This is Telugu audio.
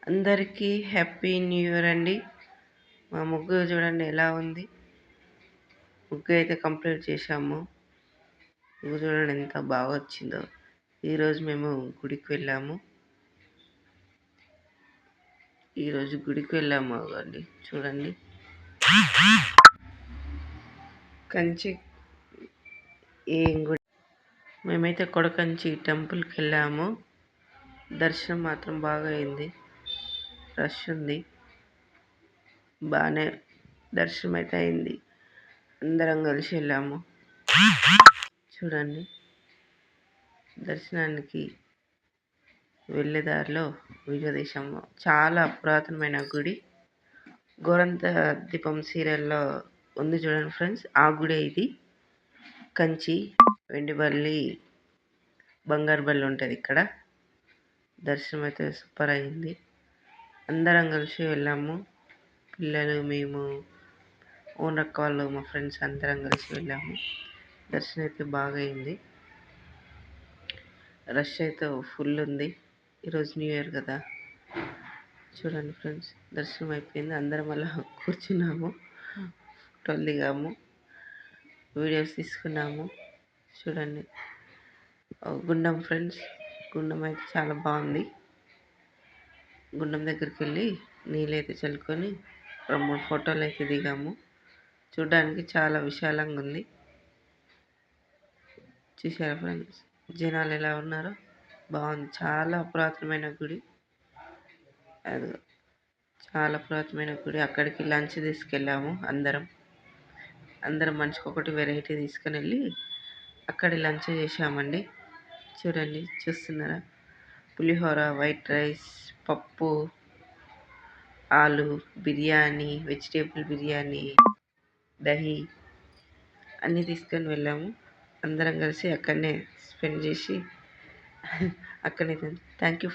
అందరికీ హ్యాపీ న్యూ ఇయర్ అండి. మా ముగ్గు చూడండి ఎలా ఉంది. ముగ్గు అయితే కంప్లీట్ చేశాము. ముగ్గు చూడండి ఎంత బాగా వచ్చిందో. ఈరోజు మేము గుడికి వెళ్ళాము. అండి చూడండి. కంచి ఏం గుడి, మేమైతే కొడకంచి టెంపుల్కి వెళ్ళాము. దర్శనం మాత్రం బాగా అయింది. రష్ ఉంది, బాగానే దర్శనం అయితే అయింది. అందరం కలిసి వెళ్ళాము. చూడండి, దర్శనానికి వెళ్ళే దారిలో వీడియో తీసాము. చాలా పురాతనమైన గుడి. గోరంత దీపం సీరియల్లో ఉంది చూడండి ఫ్రెండ్స్, ఆ గుడి ఇది. కంచి వెండి బల్లి, బంగారు బల్లి ఉంటుంది ఇక్కడ. దర్శనం అయితే సూపర్ అయింది. అందరం కలిసి వెళ్ళాము. పిల్లలు, మేము, ఓనక్క వాళ్ళు, మా ఫ్రెండ్స్ అందరం కలిసి వెళ్ళాము. దర్శనం అయితే బాగా అయింది. రష్ అయితే ఫుల్ ఉంది. ఈరోజు న్యూ ఇయర్ కదా. చూడండి ఫ్రెండ్స్, దర్శనం అయిపోయింది. అందరం అలా కూర్చున్నాము, ఫోటోలు దిగాము, వీడియోస్ తీసుకున్నాము. చూడండి, గుండం ఫ్రెండ్స్, గుండం అయితే చాలా బాగుంది. గుండం దగ్గరికి వెళ్ళి నీళ్ళైతే చల్లుకొని 2-3 ఫోటోలు అయితే దిగాము. చూడడానికి చాలా విశాలంగా ఉంది. చూసారా ఫ్రెండ్స్, జనాలు ఎలా ఉన్నారో. బాగుంది. చాలా పురాతనమైన గుడి. అది చాలా పురాతనమైన గుడి. అక్కడికి లంచ్ తీసుకెళ్ళాము. అందరం మనిషికి ఒకటి వెరైటీ తీసుకుని వెళ్ళి అక్కడ లంచ్ చేసామండి. చూడండి, చూస్తున్నారా, పులిహోర, వైట్ రైస్, పప్పు, ఆలు బిర్యానీ, వెజిటేబుల్ బిర్యానీ, దహి అన్నీ తీసుకొని వెళ్ళాము. అందరం కలిసి అక్కడనే స్పెండ్ చేసి అక్కడనే థ్యాంక్ యూ.